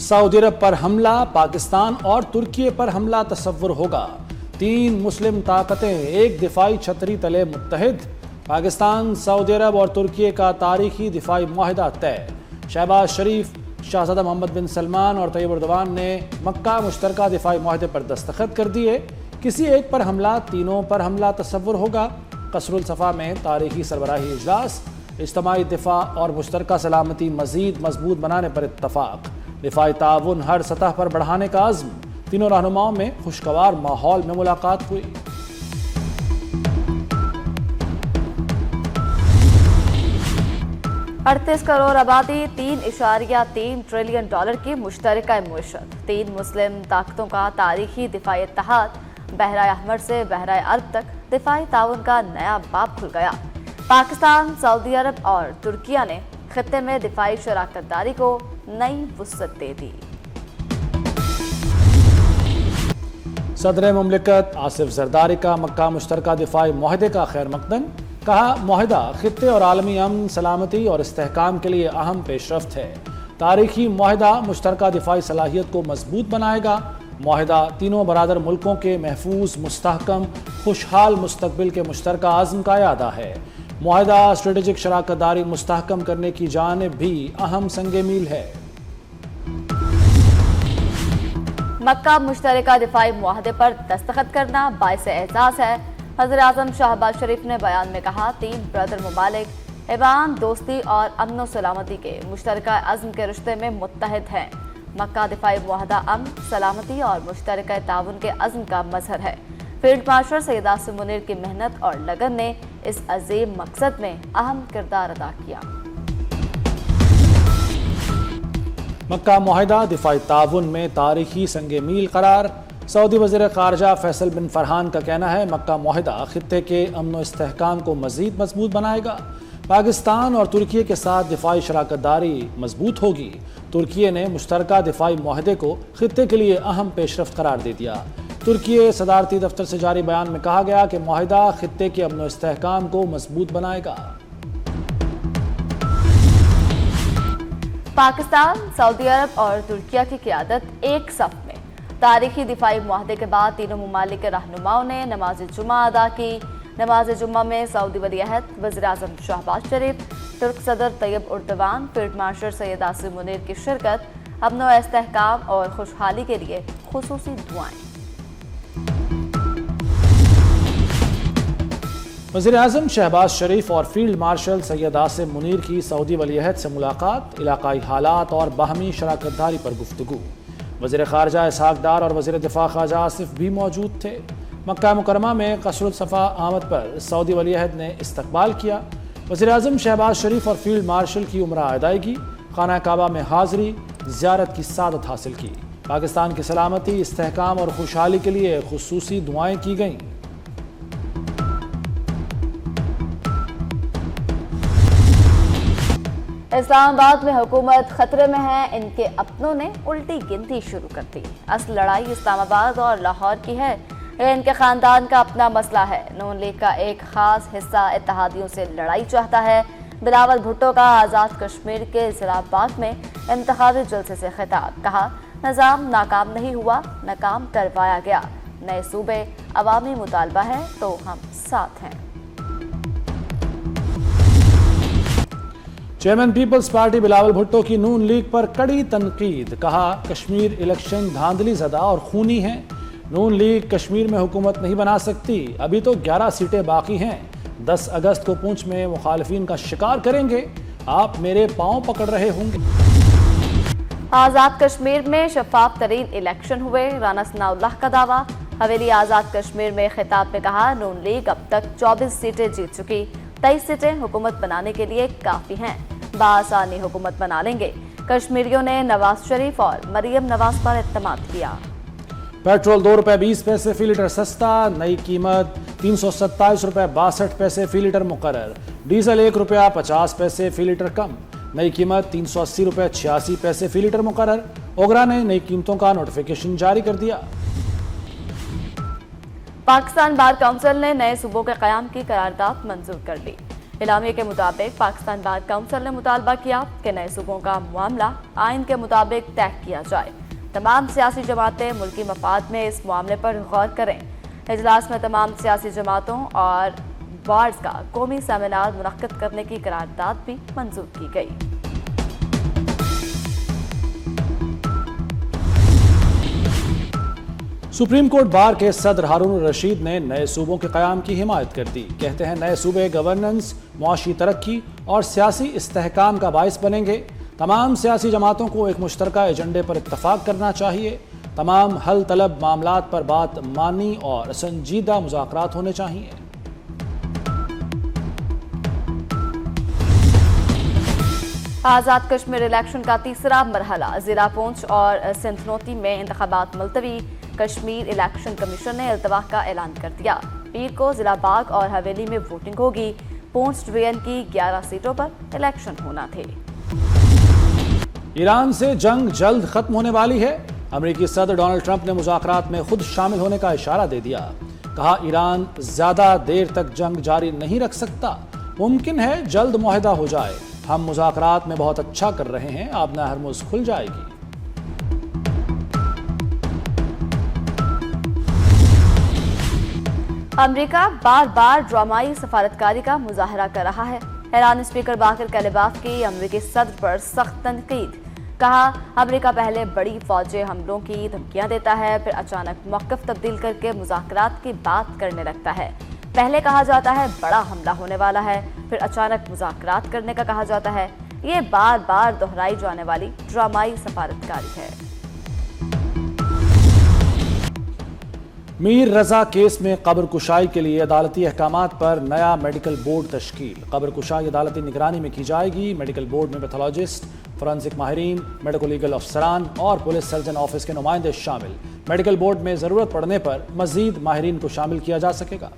سعودی عرب پر حملہ، پاکستان اور ترکی پر حملہ تصور ہوگا۔ 3 مسلم طاقتیں ایک دفاعی چھتری تلے متحد۔ پاکستان، سعودی عرب اور ترکی کا تاریخی دفاعی معاہدہ طے۔ شہباز شریف، شہزادہ محمد بن سلمان اور طیب اردوان نے مکہ مشترکہ دفاعی معاہدے پر دستخط کر دیے۔ کسی ایک پر حملہ، تینوں پر حملہ تصور ہوگا۔ قصر الصفا میں تاریخی سربراہی اجلاس۔ اجتماعی دفاع اور مشترکہ سلامتی مزید مضبوط بنانے پر اتفاق۔ دفاعی تعاون ہر سطح پر بڑھانے کا عزم۔ تینوں رہنماؤں میں خوشگوار ماحول میں ملاقات ہوئی۔ 38 کروڑ آبادی، $3.3 ٹریلین کی مشترکہ معیشت۔ 3 مسلم طاقتوں کا تاریخی دفاعی اتحاد۔ بحرہ احمر سے بحرہ عرب تک دفاعی تعاون کا نیا باب کھل گیا۔ پاکستان، سعودی عرب اور ترکیہ نے خطے میں دفاعی شراکت داری کو نئی وسعت دے دی۔ صدر مملکت آصف زرداری کا مکہ مشترکہ دفاعی معاہدے کا خیر مقدم۔ کہا، معاہدہ خطے اور عالمی امن، سلامتی اور استحکام کے لیے اہم پیش رفت ہے۔ تاریخی معاہدہ مشترکہ دفاعی صلاحیت کو مضبوط بنائے گا۔ معاہدہ تینوں برادر ملکوں کے محفوظ، مستحکم، خوشحال مستقبل کے مشترکہ عزم کا اعادہ ہے۔ معاہدہ اسٹریٹجک شراکت داری مستحکم کرنے کی جانب بھی اہم سنگ میل ہے۔ مکہ مشترکہ دفاعی معاہدے پر دستخط کرنا باعث اعزاز ہے۔ وزیراعظم شہباز شریف نے بیان میں کہا، 3 برادر ممالک ایمان، دوستی اور امن و سلامتی کے مشترکہ عزم کے رشتے میں متحد ہیں۔ مکہ دفاعی معاہدہ امن، سلامتی اور مشترکہ تعاون کے عزم کا مظہر ہے۔ فیلڈ مارشل سید عاصم منیر کی محنت اور لگن نے اس عظیم مقصد میں اہم کردار ادا کیا۔ مکہ معاہدہ دفاعی تعاون میں تاریخی سنگ میل قرار۔ سعودی وزیر خارجہ فیصل بن فرحان کا کہنا ہے، مکہ معاہدہ خطے کے امن و استحکام کو مزید مضبوط بنائے گا۔ پاکستان اور ترکی کے ساتھ دفاعی شراکت داری مضبوط ہوگی۔ ترکی نے مشترکہ دفاعی معاہدے کو خطے کے لیے اہم پیش رفت قرار دے دیا۔ ترکی صدارتی دفتر سے جاری بیان میں کہا گیا کہ معاہدہ خطے کے امن و استحکام کو مضبوط بنائے گا۔ پاکستان، سعودی عرب اور ترکیہ کی قیادت ایک صف میں۔ تاریخی دفاعی معاہدے کے بعد تینوں ممالک کے رہنماؤں نے نماز جمعہ ادا کی۔ نماز جمعہ میں سعودی ولی عہد وزیر اعظم شہباز شریف، ترک صدر طیب اردوان، فیلڈ مارشل سید عاصم منیر کی شرکت۔ امن و استحکام اور خوشحالی کے لیے خصوصی دعائیں۔ وزیر اعظم شہباز شریف اور فیلڈ مارشل سید عاصم منیر کی سعودی ولی عہد سے ملاقات۔ علاقائی حالات اور باہمی شراکت داری پر گفتگو۔ وزیر خارجہ اسحاق ڈار اور وزیر دفاع خواجہ آصف بھی موجود تھے۔ مکہ مکرمہ میں قصر الصفا آمد پر سعودی ولی عہد نے استقبال کیا۔ وزیر اعظم شہباز شریف اور فیلڈ مارشل کی عمرہ ادائیگی، خانہ کعبہ میں حاضری، زیارت کی سعادت حاصل کی۔ پاکستان کی سلامتی، استحکام اور خوشحالی کے لیے خصوصی دعائیں کی گئیں۔ اسلام آباد میں حکومت خطرے میں ہے، ان کے اپنوں نے الٹی گنتی شروع کر دی۔ اصل لڑائی اسلام آباد اور لاہور کی ہے، یہ ان کے خاندان کا اپنا مسئلہ ہے۔ نون لیگ کا ایک خاص حصہ اتحادیوں سے لڑائی چاہتا ہے۔ بلاول بھٹو کا آزاد کشمیر کے ضلع باغ میں انتخابی جلسے سے خطاب، کہا، نظام ناکام نہیں ہوا، ناکام کروایا گیا۔ نئے صوبے، عوامی مطالبہ ہے تو ہم ساتھ ہیں۔ چیئرمین پیپلز پارٹی بلاول بھٹو کی نون لیگ پر کڑی تنقید، کہا، کشمیر الیکشن دھاندلی زدہ اور خونی ہیں۔ نون لیگ کشمیر میں حکومت نہیں بنا سکتی، ابھی تو 11 سیٹیں باقی ہیں۔ 10 اگست کو پونچھ میں مخالفین کا شکار کریں گے، آپ میرے پاؤں پکڑ رہے ہوں گے۔ آزاد کشمیر میں شفاف ترین الیکشن ہوئے، رانا ثناء اللہ کا دعویٰ۔ حویلی آزاد کشمیر میں خطاب میں کہا، نون لیگ اب تک 24 سیٹیں جیت چکی، 23 سیٹیں حکومت بنانے کے لیے کافی ہیں، بآسانی حکومت بنا لیں گے۔ کشمیریوں نے نواز شریف اور مریم نواز پر اعتماد کیا۔ پیٹرول ₹2.20 فی لیٹر سستا، نئی قیمت ₹327.62 فی لیٹر مقرر۔ ڈیزل ₹1.50 فی لیٹر کم، نئی قیمت ₹380.86 فی لیٹر مقرر۔ اوگرا نے نئی قیمتوں کا نوٹیفیکیشن جاری کر دیا۔ پاکستان بار کونسل نے نئے صوبوں کے قیام کی قرارداد منظور کر لی۔ اعلامیے کے مطابق پاکستان بار کونسل نے مطالبہ کیا کہ نئے صوبوں کا معاملہ آئین کے مطابق طے کیا جائے۔ تمام سیاسی جماعتیں ملکی مفاد میں اس معاملے پر غور کریں۔ اجلاس میں تمام سیاسی جماعتوں اور بارز کا قومی سیمینار منعقد کرنے کی قرارداد بھی منظور کی گئی۔ سپریم کورٹ بار کے صدر ہارون الرشید نے نئے صوبوں کے قیام کی حمایت کر دی۔ کہتے ہیں نئے صوبے گورننس، معاشی ترقی اور سیاسی استحکام کا باعث بنیں گے۔ تمام سیاسی جماعتوں کو ایک مشترکہ ایجنڈے پر اتفاق کرنا چاہیے۔ تمام حل طلب معاملات پر بات مانی اور سنجیدہ مذاکرات ہونے چاہیے۔ آزاد کشمیر الیکشن کا تیسرا مرحلہ ضلع پونچھ اور سنتھنوتی میں انتخابات ملتوی۔ کشمیر الیکشن کمیشن نے التوا کا اعلان کر دیا۔ پیر کو ضلع باغ اور حویلی میں ووٹنگ ہوگی۔ پونچھ ڈویژن کی 11 سیٹوں پر الیکشن ہونا تھے۔ ایران سے جنگ جلد ختم ہونے والی ہے۔ امریکی صدر ڈونلڈ ٹرمپ نے مذاکرات میں خود شامل ہونے کا اشارہ دے دیا۔ کہا ایران زیادہ دیر تک جنگ جاری نہیں رکھ سکتا، ممکن ہے جلد معاہدہ ہو جائے۔ ہم مذاکرات میں بہت اچھا کر رہے ہیں، آبِ ہرمز کھل جائے گی۔ امریکہ بار بار ڈرامائی سفارتکاری کا مظاہرہ کر رہا ہے۔ ایران اسپیکر باقر کلیباف کی امریکی صدر پر سخت تنقید۔ کہا امریکہ پہلے بڑی فوجی حملوں کی دھمکیاں دیتا ہے، پھر اچانک موقف تبدیل کر کے مذاکرات کی بات کرنے لگتا ہے۔ پہلے کہا جاتا ہے بڑا حملہ ہونے والا ہے، پھر اچانک مذاکرات کرنے کا کہا جاتا ہے۔ یہ بار بار دہرائی جانے والی ڈرامائی سفارتکاری ہے۔ میر رضا کیس میں قبر کشائی کے لیے عدالتی احکامات پر نیا میڈیکل بورڈ تشکیل۔ قبر کشائی عدالتی نگرانی میں کی جائے گی۔ میڈیکل بورڈ میں پیتھولوجسٹ، فورنسک ماہرین، میڈیکو لیگل افسران اور پولیس سرجن آفس کے نمائندے شامل۔ میڈیکل بورڈ میں ضرورت پڑنے پر مزید ماہرین کو شامل کیا جا سکے گا۔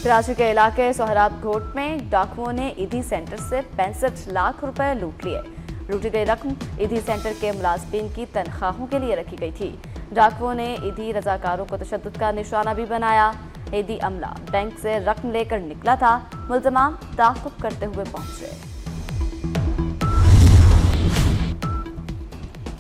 کراچی کے علاقے سہراب گھوٹ میں ڈاکوؤں نے ایدھی سینٹر سے 65 لاکھ روپے لوٹ لیے۔ لوٹی گئی رقم ایدھی سینٹر کے ملازمین کی تنخواہوں کے لیے رکھی گئی تھی۔ ڈاکوؤں نے ایدھی رضاکاروں کو تشدد کا نشانہ بھی بنایا۔ ایدھی عملہ بینک سے رقم لے کر نکلا تھا، ملزمان تعاقب کرتے ہوئے پہنچے۔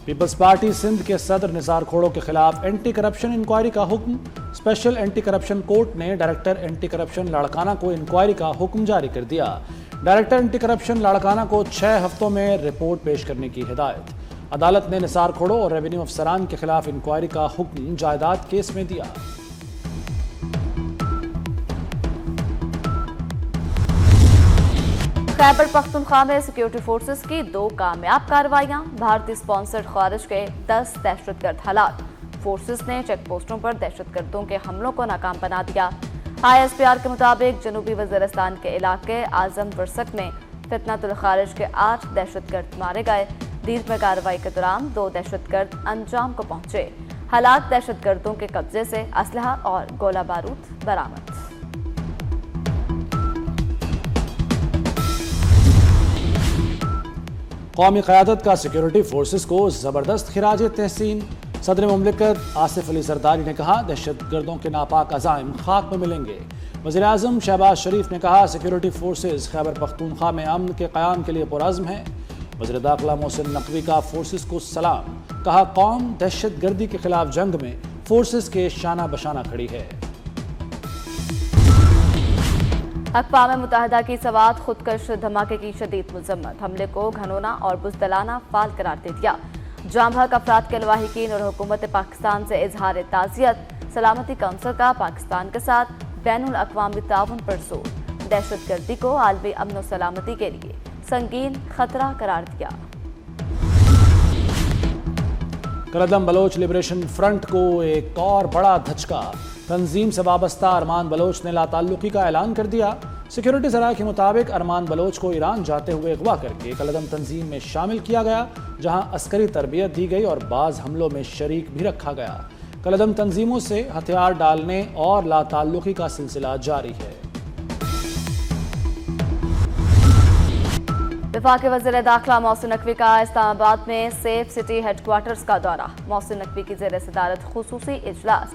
پیپلز پارٹی سندھ کے صدر نثار کھوڑو کے خلاف اینٹی کرپشن انکوائری کا حکم۔ اسپیشل اینٹی کرپشن کورٹ نے ڈائریکٹر اینٹی کرپشن لاڑکانہ کو انکوائری کا حکم جاری کر دیا۔ ڈائریکٹر اینٹی کرپشن لاڑکانہ کو 6 ہفتوں میں رپورٹ پیش کرنے کی ہدایت۔ عدالت نے نثار کھوڑو اور ریونیو افسران کے خلاف انکوائری کا حکم جائیداد کیس میں دیا۔ خیبر پختونخوا میں سیکیورٹی فورسز کی 2 کامیاب کارروائیاں۔ بھارتی اسپانسرڈ خارج کے 10 دہشت گرد ہلاک۔ فورسز نے چیک پوسٹوں پر دہشت گردوں کے حملوں کو ناکام بنا دیا۔ ISPR کے مطابق جنوبی وزیرستان کے علاقے اعظم ورسک میں فتنۃ الخارج کے 8 دہشت گرد مارے گئے۔ دیر میں کارروائی کے دوران 2 دہشت گرد انجام کو پہنچے۔ ہلاک دہشت گردوں کے قبضے سے اسلحہ اور گولہ بارود برآمد۔ قومی قیادت کا سیکیورٹی فورسز کو زبردست خراج تحسین۔ صدر مملکت آصف علی زرداری نے کہا دہشت گردوں کے ناپاک عزائم خاک میں ملیں گے۔ وزیر اعظم شہباز شریف نے کہا سیکیورٹی فورسز خیبر پختونخوا میں امن کے قیام کے لیے پرعزم ہیں۔ وزیر داخلہ محسن نقوی کا فورسز کو سلام۔ کہا قوم دہشت گردی کے خلاف جنگ میں فورسز کے شانہ بشانہ کھڑی ہے۔ اقوام متحدہ کی سوات خودکش دھماکے کی شدید مذمت۔ حملے کو گھنونا اور بزدلانہ فعال قرار دے دیا۔ جاں بحق افراد کے لواحقین اور حکومت پاکستان سے اظہار تعزیت۔ سلامتی کونسل کا پاکستان کے ساتھ بین الاقوامی تعاون پر زور۔ دہشت گردی کو عالمی امن و سلامتی کے لیے سنگین خطرہ قرار دیا۔ کلدم بلوچ لبریشن فرنٹ کو ایک اور بڑا دھچکا۔ تنظیم سے وابستہ ارمان بلوچ نے لا تعلقی کا اعلان کر دیا۔ سیکیورٹی ذرائع کے مطابق ارمان بلوچ کو ایران جاتے ہوئے اغوا کر کے کلدم تنظیم میں شامل کیا گیا، جہاں عسکری تربیت دی گئی اور بعض حملوں میں شریک بھی رکھا گیا۔ کلدم تنظیموں سے ہتھیار ڈالنے اور لا تعلقی کا سلسلہ جاری ہے۔ وفاقی وزیر داخلہ محسن نقوی کا اسلام آباد میں سیف سٹی ہیڈ کوارٹرز کا دورہ۔ محسن نقوی کی زیر صدارت خصوصی اجلاس۔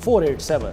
487।